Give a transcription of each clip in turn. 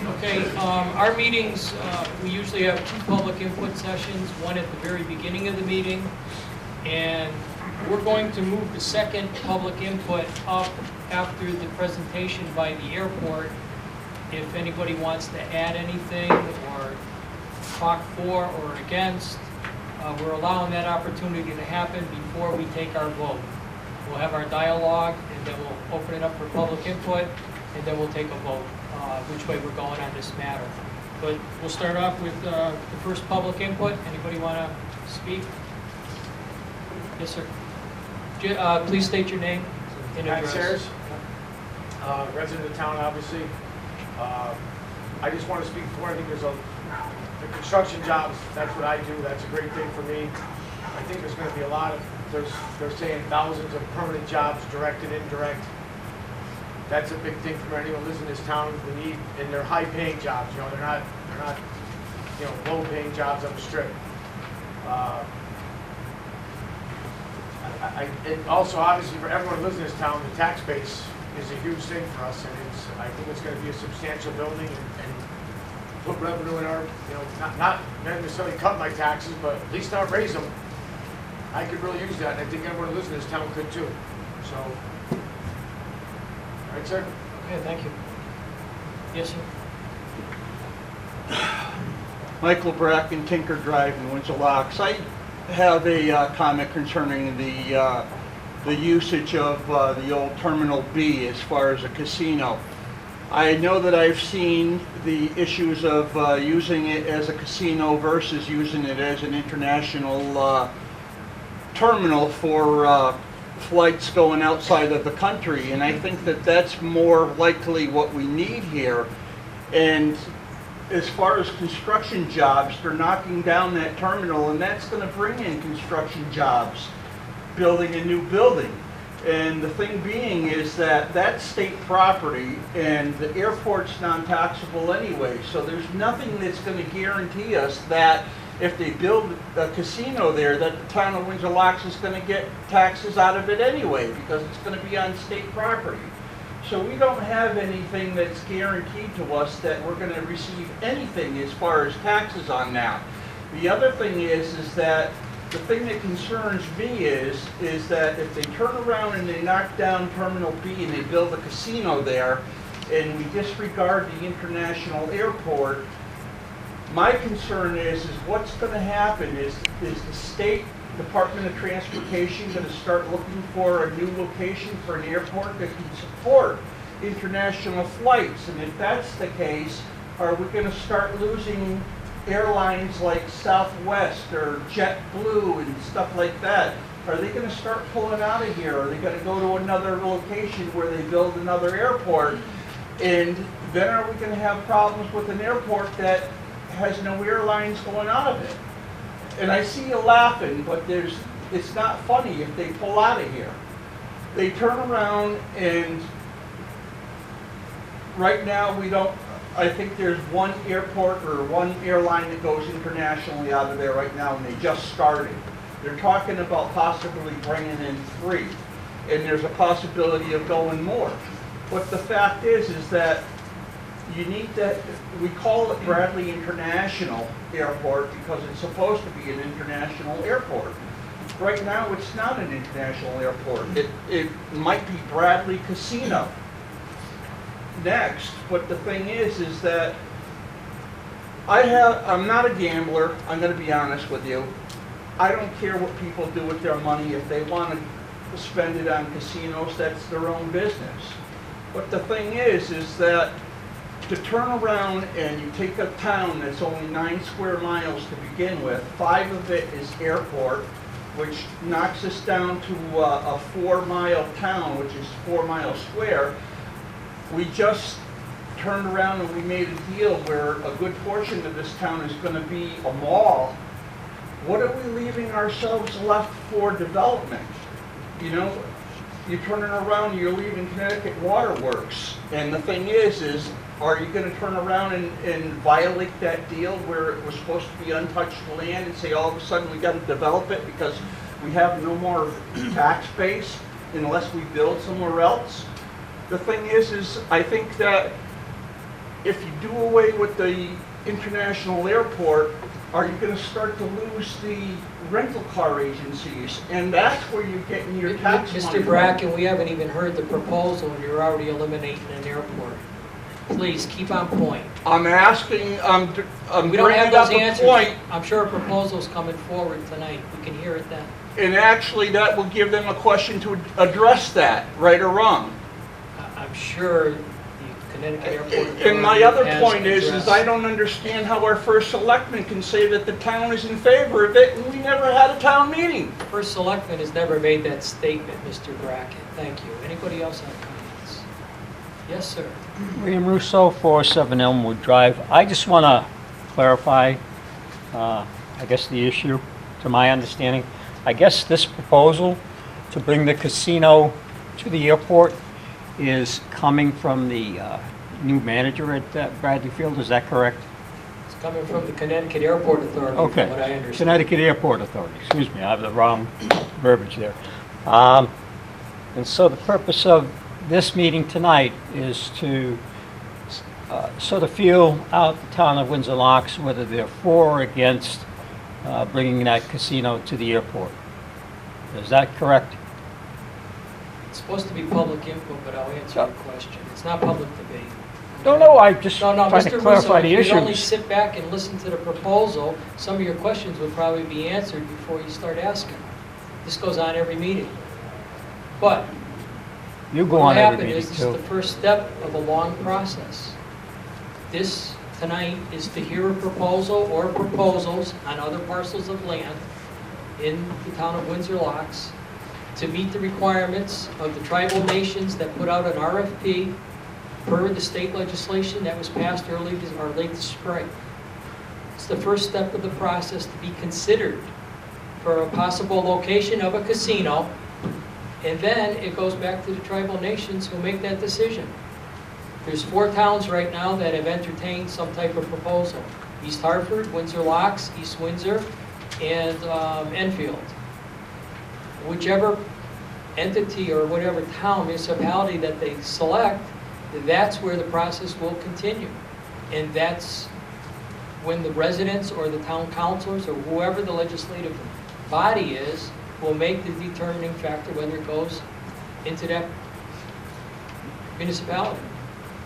Okay, our meetings, we usually have 2 public input sessions, one at the very beginning of the meeting, and we're going to move the second public input up after the presentation by the airport. If anybody wants to add anything or talk for or against, we're allowing that opportunity to happen before we take our vote. We'll have our dialogue, and then we'll open it up for public input, and then we'll take a vote, which way we're going on this matter. But we'll start off with the first public input. Anybody want to speak? Yes, sir. Please state your name and Pat address. Sayers, resident of town, obviously. I just want to speak for, I think there's the construction jobs, that's what I do, that's a great thing for me. I think there's going to be a lot of, they're saying thousands of permanent jobs, direct and indirect. That's a big thing for anyone who lives in this town. We need, and they're high-paying jobs, you know, they're not, low-paying jobs on the strip. And also, obviously, for everyone who lives in this town, the tax base is a huge thing for us, and I think it's going to be a substantial building and put revenue in our, not necessarily cut my taxes, but at least not raise them. I could really use that, and I think everyone who lives in this town could too. So, all right, sir? Okay, thank you. Yes, sir. Michael Bracken, Tinker Drive in Windsor Locks. I have a comment concerning the usage of the old Terminal B as far as a casino. I know that I've seen the issues of using it as a casino versus using it as an international terminal for flights going outside of the country, and I think that that's more likely what we need here. And as far as construction jobs, they're knocking down that terminal, and that's going to bring in construction jobs, building a new building. And the thing being is that that's state property, and the airport's non-taxable anyway, so there's nothing that's going to guarantee us that if they build a casino there, that the town of Windsor Locks is going to get taxes out of it anyway, because it's going to be on state property. So we don't have anything that's guaranteed to us that we're going to receive anything as far as taxes on that. The other thing is that the thing that concerns me is that if they turn around and they knock down Terminal B and they build a casino there, and we disregard the international airport, my concern is what's going to happen is the State Department of Transportation going to start looking for a new location for an airport that can support international flights? And if that's the case, are we going to start losing airlines like Southwest or JetBlue and stuff like that? Are they going to start pulling out of here? Are they going to go to another location where they build another airport? And then are we going to have problems with an airport that has no airlines going out of it? And I see you laughing, but it's not funny if they pull out of here. They turn around, and right now I think there's one airport or one airline that goes internationally out of there right now, and they just started. They're talking about possibly bringing in 3, and there's a possibility of going more. But the fact is that you need to, we call it Bradley International Airport because it's supposed to be an international airport. Right now, it's not an international airport. It might be Bradley Casino next, but the thing is that I'm not a gambler, I'm going to be honest with you. I don't care what people do with their money. If they want to spend it on casinos, that's their own business. But the thing is that to turn around and you take a town that's only 9 square miles to begin with, 5 of it is airport, which knocks us down to a 4-mile town, which is 4 miles square. We just turned around and we made a deal where a good portion of this town is going to be a mall. What are we leaving ourselves left for development? You know, you're turning around, you're leaving Connecticut Waterworks. And the thing is are you going to turn around and violate that deal where it was supposed to be untouched land and say all of a sudden we got to develop it because we have no more tax base unless we build somewhere else? The thing is I think that if you do away with the international airport, are you gonna start to lose the rental car agencies? And that's where you're getting your tax money. Mr. Bracken, we haven't even heard the proposal, and you're already eliminating an airport. Please, keep on point. I'm asking, I'm We don't have bringing up those a answers. point, I'm sure a proposal's coming forward tonight. We can hear it then. and actually that will give them a question to address that, right or wrong. I'm sure the Connecticut Airport. And my Authority other has point is addressed- I don't understand how our first selectman can say that the town is in favor of it, and we never had a town meeting. First Selectman has never made that statement, Mr. Bracken. Thank you. Anybody else have comments? Yes, sir. William Russo, 407 Elmwood Drive. I just want to clarify, I guess, the issue, to my understanding. I guess this proposal to bring the casino to the airport is coming from the new manager at Bradley Field, is that correct? It's coming from the Connecticut Airport Authority, Okay. from what I understand. Connecticut Airport Authority, excuse me, I have the wrong verbiage there. And so the purpose of this meeting tonight is to sort of feel out the town of Windsor Locks whether they're for or against bringing that casino to the airport. Is that correct? It's supposed to be public input, but I'll answer your question. It's not public debate. No, I'm just No, trying to Mr. clarify Russo, the if you'd only issues. sit back and listen to the proposal, some of your questions would probably be answered before you start asking them. This goes on every meeting. But You go what on every happened meeting is this is the too. first step of a long process. This tonight is to hear a proposal or proposals on other parcels of land in the town of Windsor Locks to meet the requirements of the tribal nations that put out an RFP per the state legislation that was passed late this spring. It's the first step of the process to be considered for a possible location of a casino, and then it goes back to the tribal nations who make that decision. There's 4 towns right now that have entertained some type of proposal. East Hartford, Windsor Locks, East Windsor, and Enfield. Whichever entity or whatever town, municipality that they select, that's where the process will continue. And that's when the residents or the town councilors or whoever the legislative body is will make the determining factor whether it goes into that municipality.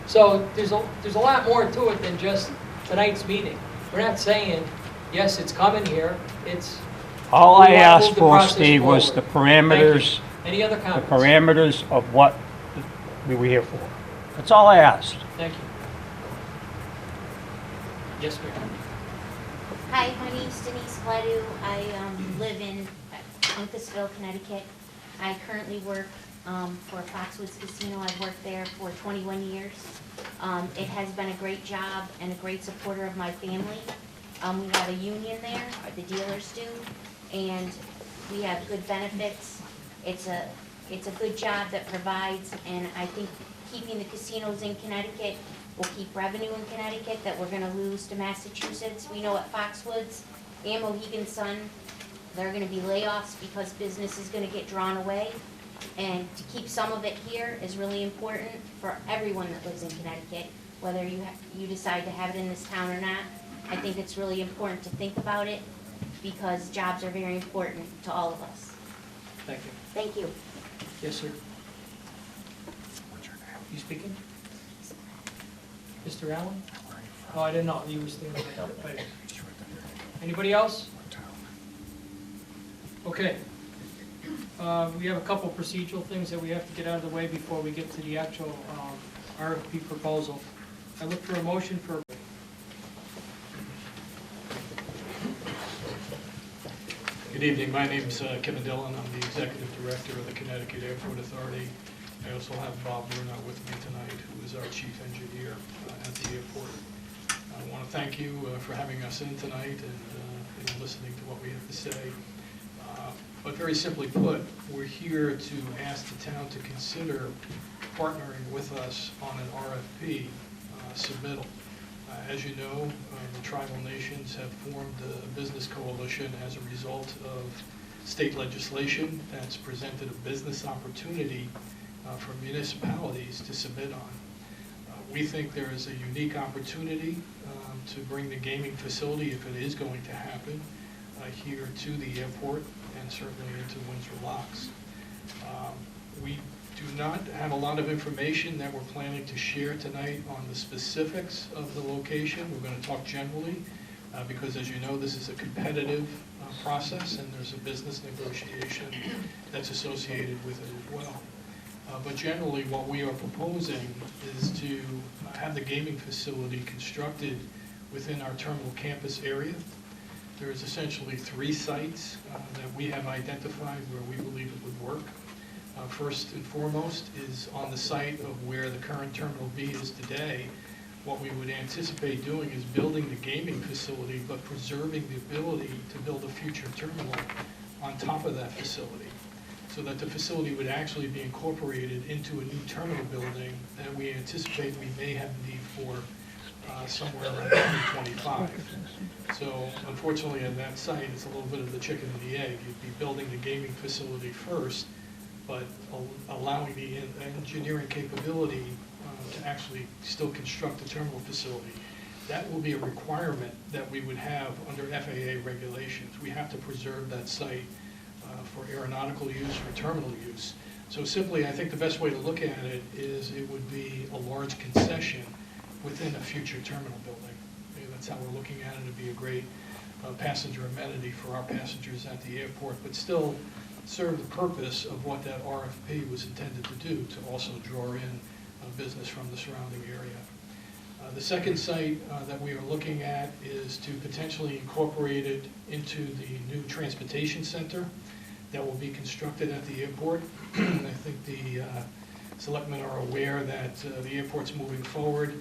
So there's a lot more to it than just tonight's meeting. We're not saying, yes, it's coming here, it's... All we I wanna asked move the for, process Steve, was the forward. Thank you. parameters, Any other the comments? parameters of what we were here for. That's all I asked. Thank you. Yes, ma'am. Hi, my name's Denise Ledoux. I live in Uncasville, Connecticut. I currently work for Foxwoods Casino. I've worked there for 21 years. It has been a great job and a great supporter of my family. We have a union there, or the dealers do, and we have good benefits. It's a good job that provides, and I think keeping the casinos in Connecticut will keep revenue in Connecticut that we're gonna lose to Massachusetts. We know at Foxwoods and Mohegan Sun, there are gonna be layoffs because business is gonna get drawn away. And to keep some of it here is really important for everyone that lives in Connecticut, whether you decide to have it in this town or not. I think it's really important to think about it because jobs are very important to all of us. Thank you. Thank you. Yes, sir. What's your name? You speaking? Mr. Allen? Oh, I didn't know, you were standing there. Anybody else? Okay. We have a couple procedural things that we have to get out of the way before we get to the actual RFP proposal. I look for a motion for... Good evening, my name's Kevin Dillon. I'm the Executive Director of the Connecticut Airport Authority. I also have Bob Bruno with me tonight, who is our Chief Engineer at the airport. I want to thank you for having us in tonight and listening to what we have to say. But very simply put, we're here to ask the town to consider partnering with us on an RFP submittal. As you know, the tribal nations have formed a business coalition as a result of state legislation that's presented a business opportunity for municipalities to submit on. We think there is a unique opportunity to bring the gaming facility, if it is going to happen, here to the airport and certainly into Windsor Locks. We do not have a lot of information that we're planning to share tonight on the specifics of the location. We're going to talk generally because, as you know, this is a competitive process and there's a business negotiation that's associated with it as well. But generally, what we are proposing is to have the gaming facility constructed within our terminal campus area. There's essentially 3 sites that we have identified where we believe it would work. First and foremost is on the site of where the current Terminal B is today. What we would anticipate doing is building the gaming facility, but preserving the ability to build a future terminal on top of that facility, so that the facility would actually be incorporated into a new terminal building that we anticipate we may have need for somewhere around 2025. So unfortunately at that site, it's a little bit of the chicken and the egg. You'd be building the gaming facility first, but allowing the engineering capability to actually still construct the terminal facility. That will be a requirement that we would have under FAA regulations. We have to preserve that site for aeronautical use, for terminal use. So simply, I think the best way to look at it is it would be a large concession within a future terminal building. That's how we're looking at it. It'd be a great passenger amenity for our passengers at the airport, but still serve the purpose of what that RFP was intended to do, to also draw in business from the surrounding area. The second site that we are looking at is to potentially incorporate it into the new transportation center that will be constructed at the airport. I think the selectmen are aware that the airport's moving forward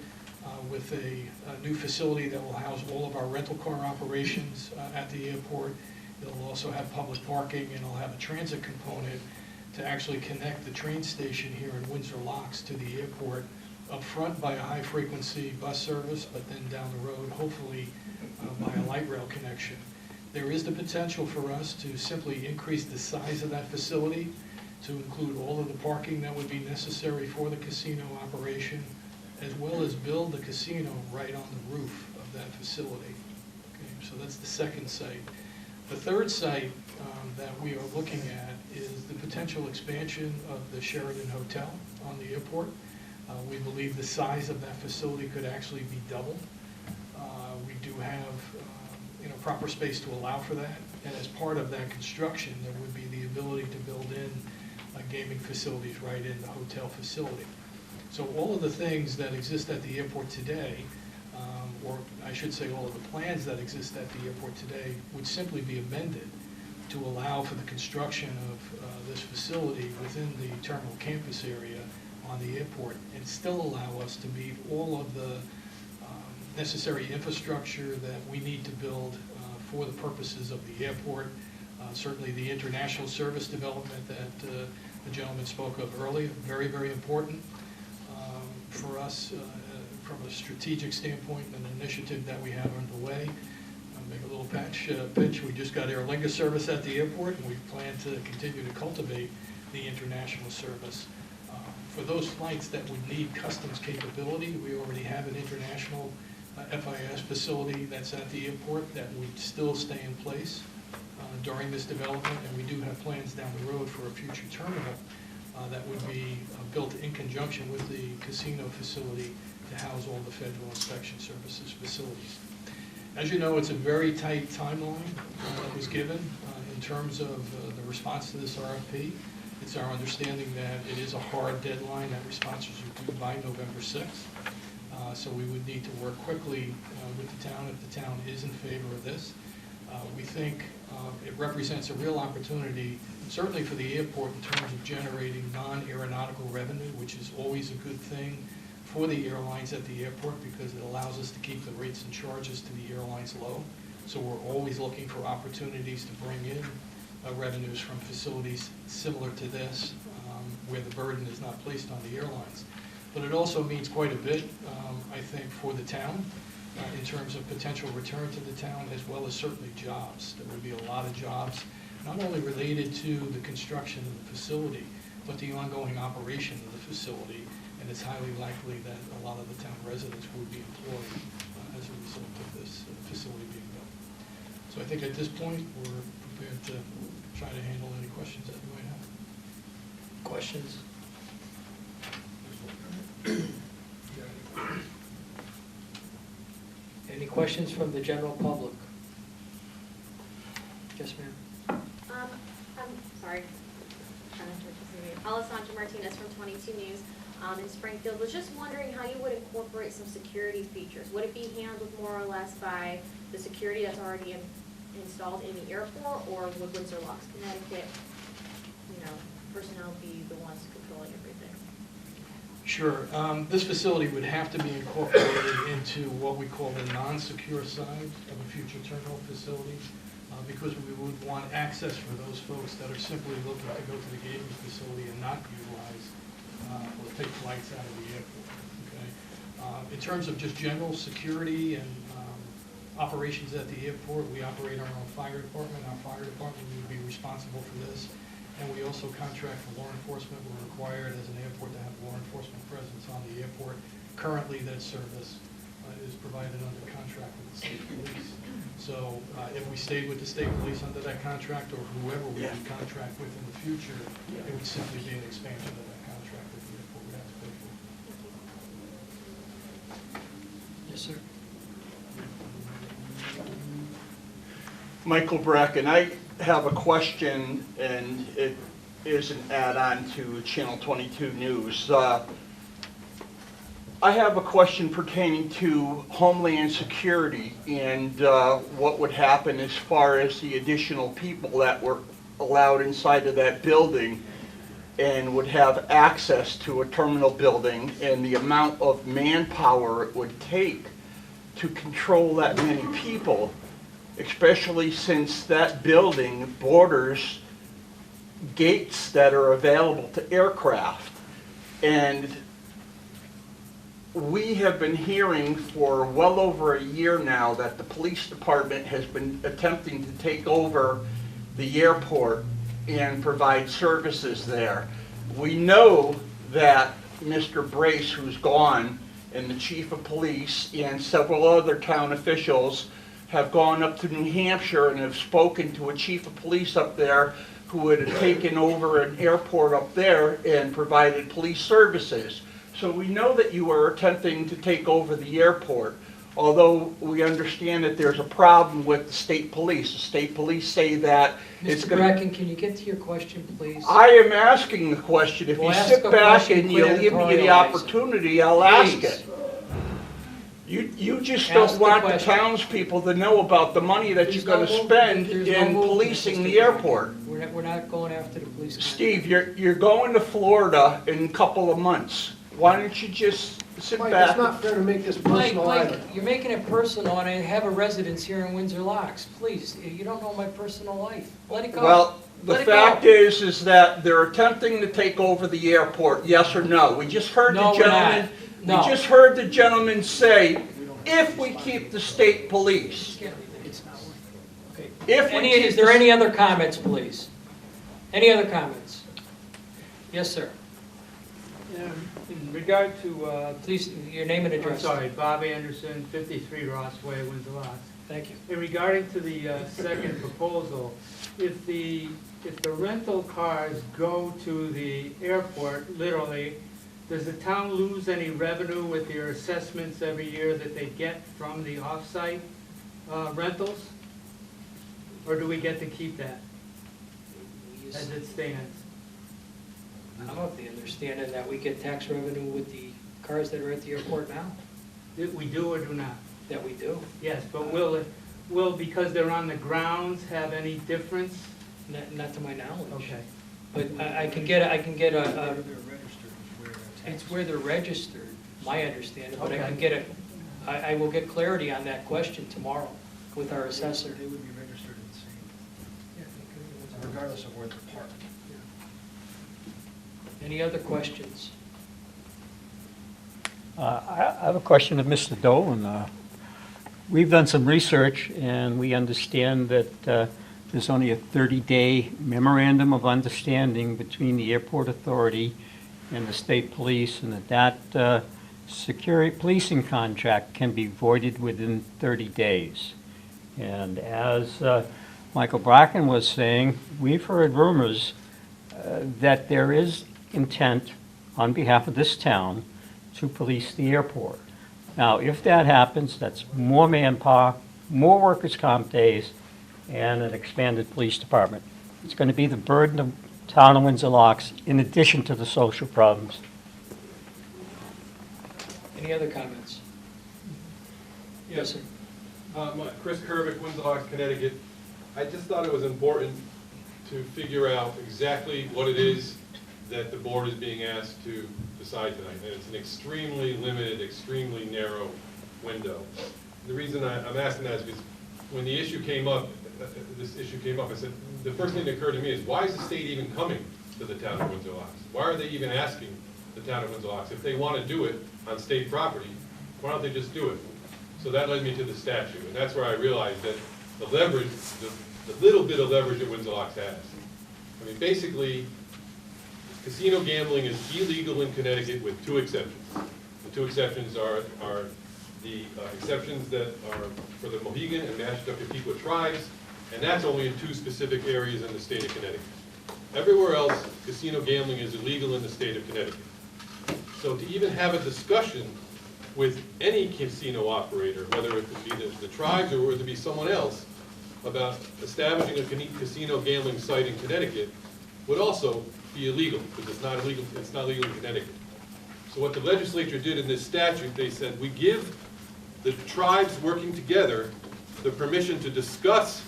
with a new facility that will house all of our rental car operations at the airport. It'll also have public parking, and it'll have a transit component to actually connect the train station here in Windsor Locks to the airport, up front by a high-frequency bus service, but then down the road, hopefully, by a light rail connection. There is the potential for us to simply increase the size of that facility to include all of the parking that would be necessary for the casino operation, as well as build the casino right on the roof of that facility. Okay, so that's the second site. The third site that we are looking at is the potential expansion of the Sheraton Hotel on the airport. We believe the size of that facility could actually be doubled. We do have proper space to allow for that, and as part of that construction, there would be the ability to build in gaming facilities right in the hotel facility. So all of the things that exist at the airport today, or I should say all of the plans that exist at the airport today, would simply be amended to allow for the construction of this facility within the terminal campus area on the airport, and still allow us to meet all of the necessary infrastructure that we need to build for the purposes of the airport. Certainly the international service development that the gentleman spoke of earlier, very, very important for us from a strategic standpoint, and an initiative that we have underway. I'll make a little pitch. We just got Aer Lingus service at the airport, and we plan to continue to cultivate the international service. For those flights that would need customs capability, we already have an international FIS facility that's at the airport that would still stay in place during this development, and we do have plans down the road for a future terminal that would be built in conjunction with the casino facility to house all the Federal Inspection Services facilities. As you know, it's a very tight timeline that was given in terms of the response to this RFP. It's our understanding that it is a hard deadline, that responses are due by November 6th. So we would need to work quickly with the town if the town is in favor of this. We think it represents a real opportunity, certainly for the airport, in terms of generating non-aeronautical revenue, which is always a good thing for the airlines at the airport, because it allows us to keep the rates and charges to the airlines low. So we're always looking for opportunities to bring in revenues from facilities similar to this, where the burden is not placed on the airlines. But it also means quite a bit, I think, for the town in terms of potential return to the town, as well as certainly jobs. There would be a lot of jobs, not only related to the construction of the facility, but the ongoing operation of the facility, and and it's highly likely that a lot of the town residents would be employed as a result of this facility being built. So I think at this point, we're prepared to try to handle any questions that you might have. Questions? Any questions from the general public? Yes, ma'am. I'm sorry. Alessandra Martinez from 22 News in Springfield. Was just wondering how you would incorporate some security features. Would it be handled more or less by the security that's already installed in the airport, or would Windsor Locks, Connecticut, personnel be the ones controlling everything? Sure. This facility would have to be incorporated into what we call the non-secure side of a future terminal facility, because we would want access for those folks that are simply looking to go to the gaming facility and not utilize or take flights out of the airport. Okay? In terms of just general security and operations at the airport, we operate our own fire department. Our fire department would be responsible for this. And we also contract for law enforcement. We're required as an airport to have law enforcement presence on the airport. Currently, that service is provided under contract with the state police. So if we stayed with the state police under that contract, or whoever we would contract with in the future, it would simply be an expansion of that contract that the airport would have to pay for. Yes, sir. Michael Bracken, I have a question, and it is an add-on to Channel 22 News. I have a question pertaining to Homeland Security and what would happen as far as the additional people that were allowed inside of that building and would have access to a terminal building, and the amount of manpower it would take to control that many people, especially since that building borders gates that are available to aircraft. And we have been hearing for well over a year now that the police department has been attempting to take over the airport and provide services there. We know that Mr. Brace, who's gone, and the chief of police and several other town officials have gone up to New Hampshire and have spoken to a chief of police up there who had taken over an airport up there and provided police services. So we know that you are attempting to take over the airport, although we understand that there's a problem with the state police. The state police say that it's Mr. going Bracken, can you get to your question, please? I am asking the question. If Well, you ask sit a back question, and you quit give me the editorializing. opportunity, I'll ask Please. it. You just Ask don't the want the question. townspeople to know about the money that you're There's no gonna move- spend there's no in movement, policing Mr. the Bracken. airport. We're not going after the police. Steve, you're going to Florida in a couple of months. Why don't you just sit Mike, back? it's not fair to make this Mike, personal either. you're making it personal, and I have a residence here in Windsor Locks. Please, you don't know my personal life. Let it go. Well, the Let it go. fact is that they're attempting to take over the airport, yes or no? We just heard No, the we're not. gentleman, we No. just heard the gentleman say, if we keep the state police, Okay. if we Is keep there the any other comments, please? Any other comments? Yes, sir. In regard to, Please, your name and I'm address. sorry, Bob Anderson, 53 Ross Way, Windsor Locks. Thank you. In regarding to the second proposal, if the rental cars go to the airport, literally, does the town lose any revenue with their assessments every year that they get from the off-site rentals? Or do we get to keep that as it stands? I'm of the understanding that we get tax revenue with the cars that are at the airport now, That we do or do not? that we do. Yes, but will, because they're on the grounds, have any difference? Not to my knowledge. Okay. But I can get a, it's where they're registered, my understanding, but I can get I will get clarity on that question tomorrow with our assessor. They would be registered in the same, regardless of where they're parked. Any other questions? I have a question of Mr. Dolan. We've done some research, and we understand that there's only a 30-day memorandum of understanding between the airport authority and the state police, and that security policing contract can be voided within 30 days. And as Michael Bracken was saying, we've heard rumors that there is intent on behalf of this town to police the airport. Now, if that happens, that's more manpower, more workers' comp days, and an expanded police department. It's going to be the burden of town of Windsor Locks in addition to the social problems. Any other comments? Yes, sir. Chris Kervick, Windsor Locks, Connecticut. I just thought it was important to figure out exactly what it is that the board is being asked to decide tonight. And it's an extremely limited, extremely narrow window. The reason I'm asking that is because when the issue came up, I said, the first thing that occurred to me is, why is the state even coming to the town of Windsor Locks? Why are they even asking the town of Windsor Locks? If they want to do it on state property, why don't they just do it? So that led me to the statute, and that's where I realized that the leverage, the little bit of leverage that Windsor Locks has. I mean, basically, casino gambling is illegal in Connecticut with two exceptions. The two exceptions are the exceptions that are for the Mohegan and Massachusetts tribes, and that's only in two specific areas in the state of Connecticut. Everywhere else, casino gambling is illegal in the state of Connecticut. So to even have a discussion with any casino operator, whether it could be the tribes or whether it be someone else, about establishing a casino gambling site in Connecticut would also be illegal, because it's not legal in Connecticut. So what the legislature did in this statute, they said, we give the tribes working together the permission to discuss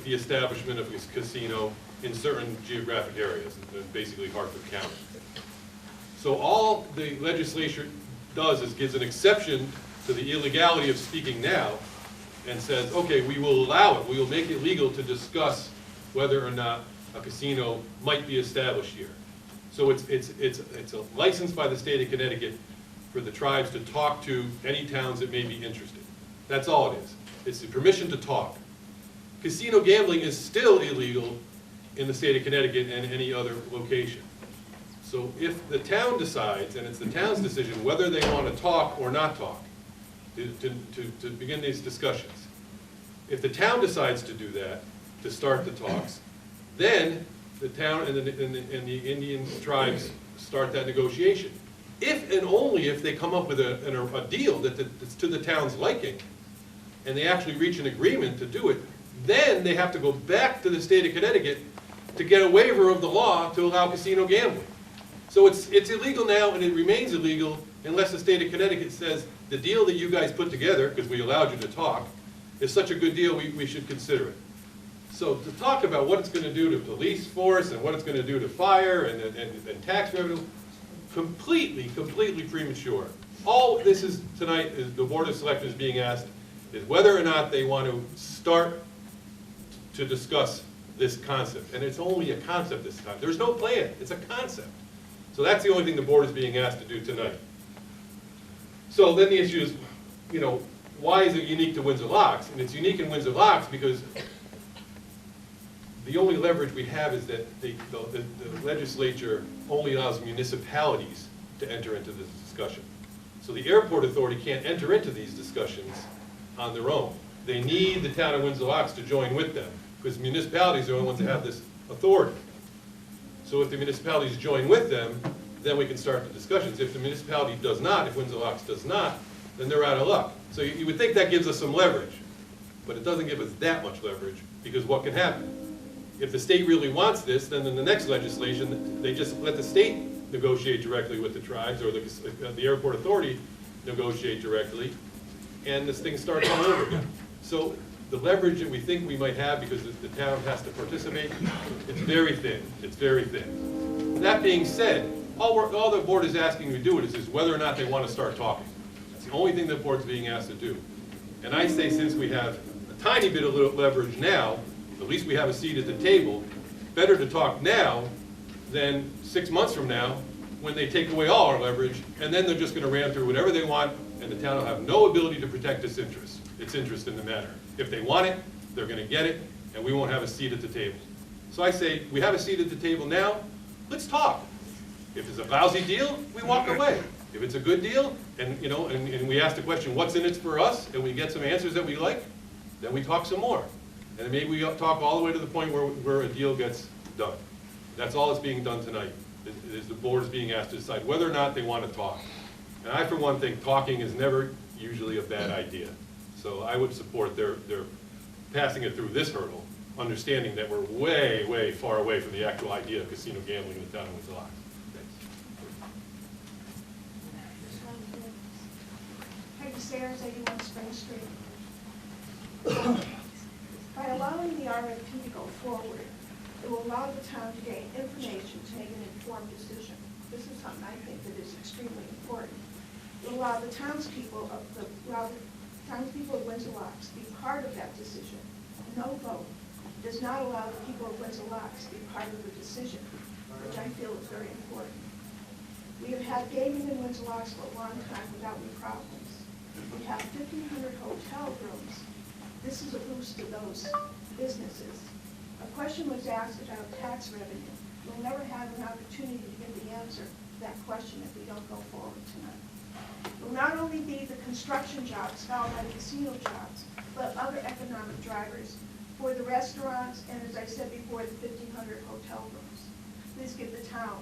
the establishment of this casino in certain geographic areas, basically Hartford County. So all the legislature does is gives an exception to the illegality of speaking now and says, okay, we will allow it, we will make it legal to discuss whether or not a casino might be established here. So it's a license by the state of Connecticut for the tribes to talk to any towns that may be interested. That's all it is. It's the permission to talk. Casino gambling is still illegal in the state of Connecticut and any other location. So if the town decides, and it's the town's decision whether they want to talk or not talk, to begin these discussions. If the town decides to do that, to start the talks, then the town and the Indian tribes start that negotiation. If and only if they come up with a deal that's to the town's liking, and they actually reach an agreement to do it, then they have to go back to the state of Connecticut to get a waiver of the law to allow casino gambling. So it's illegal now, and it remains illegal unless the state of Connecticut says the deal that you guys put together, because we allowed you to talk, is such a good deal we should consider it. So to talk about what it's going to do to police force and what it's going to do to fire and tax revenue, completely premature. All this is tonight is the Board of Selectmen is being asked is whether or not they want to start to discuss this concept. And it's only a concept this time. There's no plan. It's a concept. So that's the only thing the board is being asked to do tonight. So then the issue is, you know, why is it unique to Windsor Locks? And it's unique in Windsor Locks because the only leverage we have is that the legislature only allows municipalities to enter into this discussion. So the airport authority can't enter into these discussions on their own. They need the town of Windsor Locks to join with them, because municipalities are the only ones that have this authority. So if the municipalities join with them, then we can start the discussions. If the municipality does not, if Windsor Locks does not, then they're out of luck. So you would think that gives us some leverage, but it doesn't give us that much leverage, because what can happen? If the state really wants this, then in the next legislation, they just let the state negotiate directly with the tribes, or the airport authority negotiate directly, and this thing starts all over again. So the leverage that we think we might have, because the town has to participate, it's very thin. It's very thin. That being said, all the board is asking to do is whether or not they want to start talking. That's the only thing the board's being asked to do. And I say, since we have a tiny bit of leverage now, at least we have a seat at the table, better to talk now than 6 months from now when they take away all our leverage, and then they're just going to ram through whatever they want, and the town will have no ability to protect its interest in the matter. If they want it, they're going to get it, and we won't have a seat at the table. So I say, we have a seat at the table now, let's talk. If it's a lousy deal, we walk away. If it's a good deal, and, you know, and we ask the question, what's in it for us, and we get some answers that we like, then we talk some more. And maybe we talk all the way to the point where a deal gets done. That's all that's being done tonight, is the board is being asked to decide whether or not they want to talk. And I, for one, think talking is never usually a bad idea. So I would support their passing it through this hurdle, understanding that we're way, way far away from the actual idea of casino gambling in the town of Windsor. Peggy Sayers, 81 Spring Street. By allowing the RFP to go forward, it will allow the town to gain information to make an informed decision. This is something I think that is extremely important. It will allow the townspeople of Windsor Locks to be part of that decision. No vote does not allow the people of Windsor Locks to be part of the decision, which I feel is very important. We have had gaming in Windsor Locks for a long time without any problems. We have 1,500 hotel rooms. This is a boost to those businesses. A question was asked about tax revenue. We'll never have an opportunity to give the answer to that question if we don't go forward tonight. It will not only be the construction jobs followed by the casino jobs, but other economic drivers for the restaurants and, as I said before, the 1,500 hotel rooms. Please give the town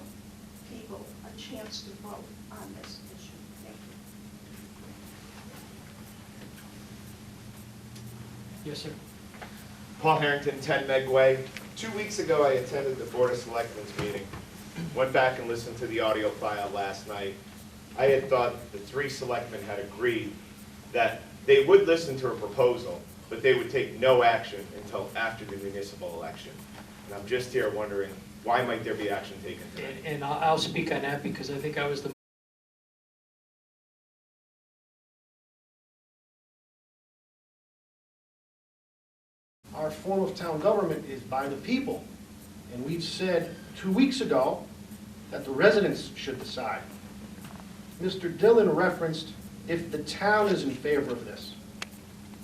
people a chance to vote on this issue. Thank you. Yes, sir. Paul Harrington, 10 Megway. 2 weeks ago, I attended the Board of Selectmen's meeting. Went back and listened to the audio file last night. I had thought the 3 selectmen had agreed that they would listen to a proposal, but they would take no action until after the municipal election. And I'm just here wondering, why might there be action taken tonight? And I'll speak on that because I think I was the Our form of town government is by the people. And we've said 2 weeks ago that the residents should decide. Mr. Dillon referenced if the town is in favor of this.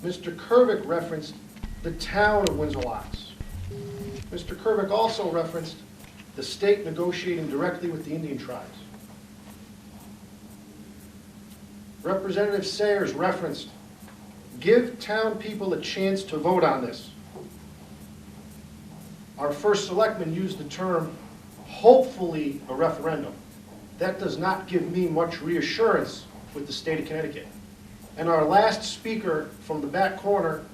Mr. Kervick referenced the town of Windsor Locks. Mr. Kervick also referenced the state negotiating directly with the Indian tribes. Representative Sayers referenced, give town people a chance to vote on this. Our first selectman used the term, hopefully a referendum. That does not give me much reassurance with the state of Connecticut. And our last speaker from the back corner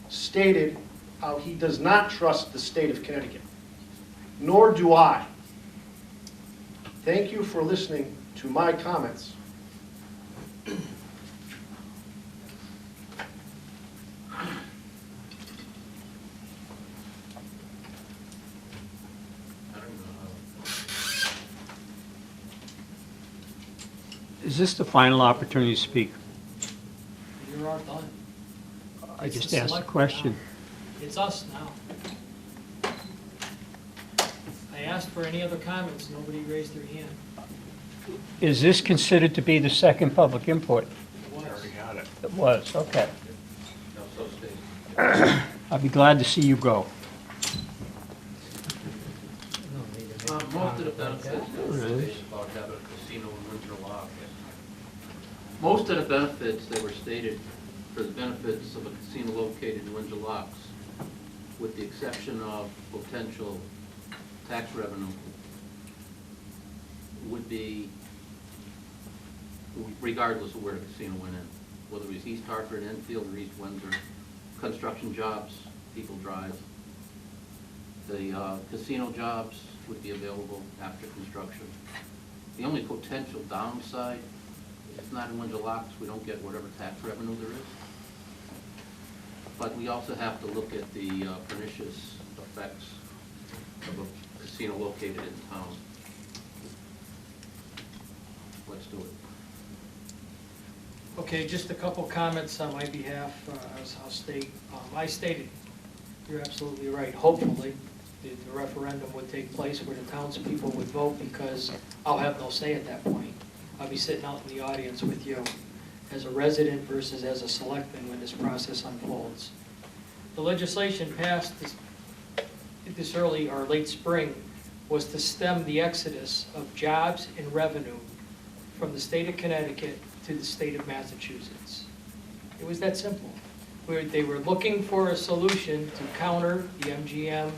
stated how he does not trust the state of Connecticut. Nor do I. Thank you for listening to my comments. Is this the final opportunity to speak? You're all done. I It's just the asked a select question. now. It's us now. I asked for any other comments, nobody raised their hand. Is this considered to be the second public input? It was. It was, okay. I'll be glad to see you go. Most of the benefits that were stated about having a casino in Windsor Locks, most of the benefits that were stated for the benefits of a casino located in Windsor Locks, with the exception of potential tax revenue, would be regardless of where the casino went in, whether it was East Hartford, Enfield, or East Windsor. Construction jobs, people drive. The casino jobs would be available after construction. The only potential downside, if not in Windsor Locks, we don't get whatever tax revenue there is. But we also have to look at the pernicious effects of a casino located in town. Let's do it. Okay, just a couple comments on my behalf, as I'll state. I stated, you're absolutely right, hopefully, the referendum would take place where the townspeople would vote, because I'll have no say at that point. I'll be sitting out in the audience with you as a resident versus as a selectman when this process unfolds. The legislation passed this early or late spring was to stem the exodus of jobs and revenue from the state of Connecticut to the state of Massachusetts. It was that simple. They were looking for a solution to counter the MGM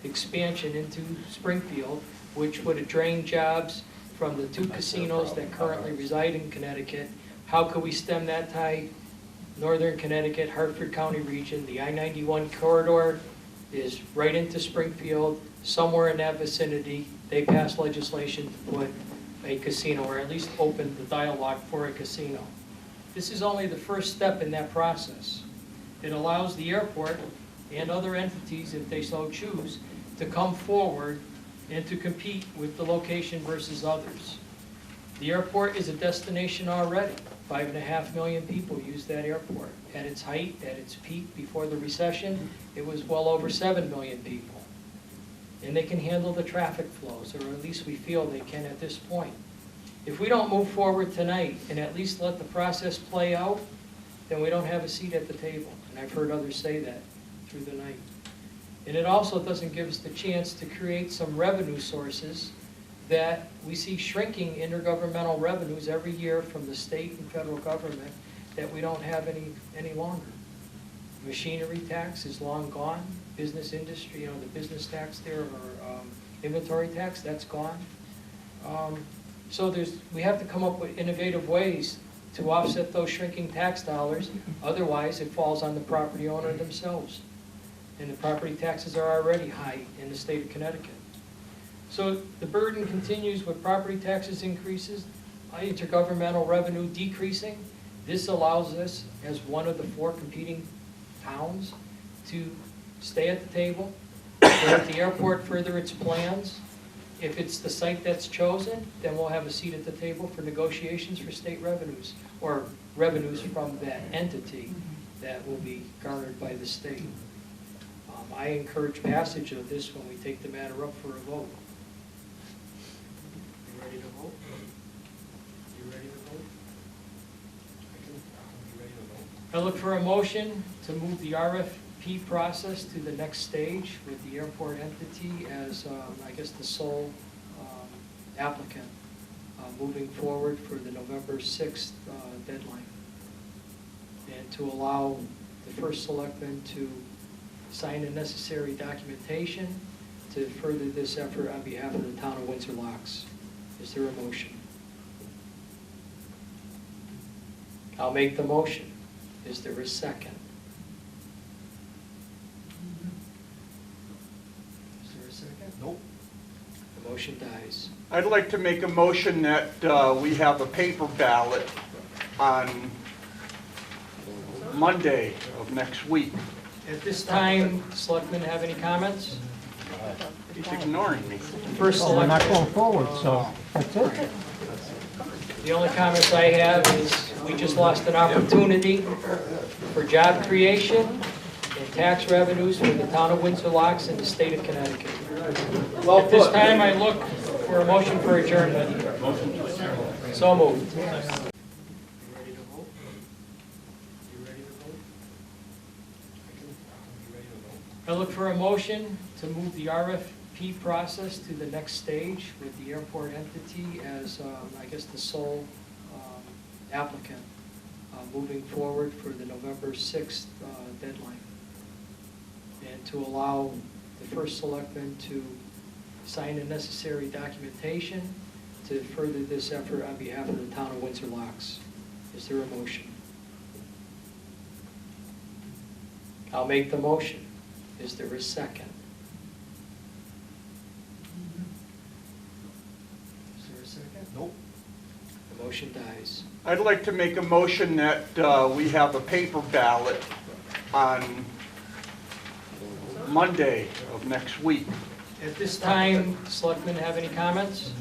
expansion into Springfield, which would have drained jobs from the 2 casinos that currently reside in Connecticut. How could we stem that tide? Northern Connecticut, Hartford County region, the I-91 corridor is right into Springfield. Somewhere in that vicinity, they passed legislation to put a casino, or at least open the dialogue for a casino. This is only the first step in that process. It allows the airport and other entities, if they so choose, to come forward and to compete with the location versus others. The airport is a destination already. 5.5 million people use that airport. At its height, at its peak before the recession, it was well over 7 million people. And they can handle the traffic flows, or at least we feel they can at this point. If we don't move forward tonight and at least let the process play out, then we don't have a seat at the table. And I've heard others say that through the night. And it also doesn't give us the chance to create some revenue sources that we see shrinking intergovernmental revenues every year from the state and federal government that we don't have any longer. Machinery tax is long gone. Business industry, the business tax there, or inventory tax, that's gone. So we have to come up with innovative ways to offset those shrinking tax dollars. Otherwise, it falls on the property owner themselves. And the property taxes are already high in the state of Connecticut. So the burden continues with property taxes increases, intergovernmental revenue decreasing. This allows us, as one of the 4 competing towns, to stay at the table, let the airport further its plans. If it's the site that's chosen, then we'll have a seat at the table for negotiations for state revenues, or revenues from that entity that will be garnered by the state. I encourage passage of this when we take the matter up for a vote. You ready to vote? You ready to vote? You ready to vote? I look for a motion to move the RFP process to the next stage with the airport entity as, I guess, the sole applicant moving forward for the November 6th deadline. And to allow the first selectman to sign the necessary documentation to further this effort on behalf of the town of Windsor Locks. Is there a motion? I'll make the motion. Is there a second? Is there a second? Nope. The motion dies. I'd like to make a motion that we have a paper ballot on Monday of next week. At this time, selectmen have any comments? He's ignoring me. First Well, we're not selectman. going forward, so that's it. The only comments I have is we just lost an opportunity for job creation and tax revenues for the town of Windsor Locks and the state of Connecticut. At this time, I look for a motion for adjournment. So moved. You ready to vote? You ready to vote? I look for a motion to move the RFP process to the next stage with the airport entity as, I guess, the sole applicant moving forward for the November 6th deadline. And to allow the first selectman to sign the necessary documentation to further this effort on behalf of the town of Windsor Locks. Is there a motion? I'll make the motion. Is there a second? Is there a second? Nope. The motion dies. I'd like to make a motion that we have a paper ballot on Monday of next week. At this time, selectmen have any comments?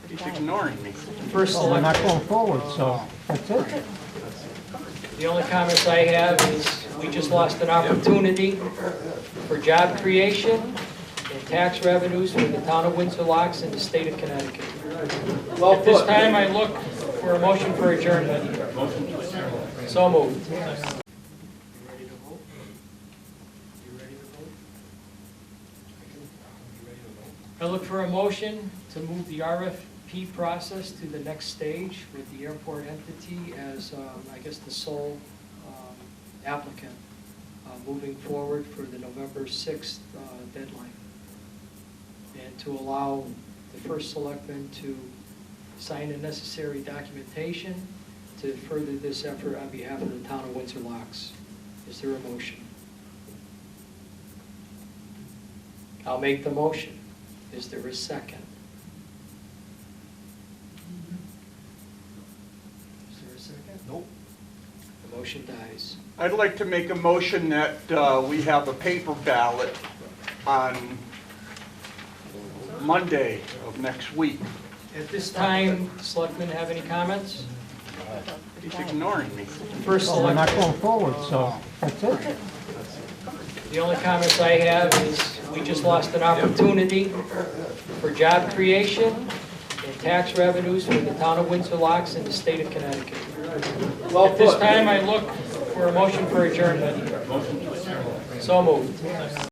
He's ignoring me. First Well, we're not selectman. going forward, so that's it. The only comments I have is we just lost an opportunity for job creation and tax revenues for the town of Windsor Locks and the state of Connecticut. At this time, I look for a motion for adjournment. So moved. You ready to vote? You ready to vote? I look for a motion to move the RFP process to the next stage with the airport entity as, I guess, the sole applicant, moving forward for the November 6th deadline. And to allow the first selectman to sign the necessary documentation to further this effort on behalf of the town of Windsor Locks. Is there a motion? I'll make the motion. Is there a second? Is there a second? Nope. The motion dies. I'd like to make a motion that we have a paper ballot on Monday of next week. At this time, selectmen have any comments? He's ignoring me. First Well, we're not selectman. going forward, so that's it. The only comments I have is we just lost an opportunity for job creation and tax revenues for the town of Windsor Locks and the state of Connecticut. At this time, I look for a motion for adjournment. So moved.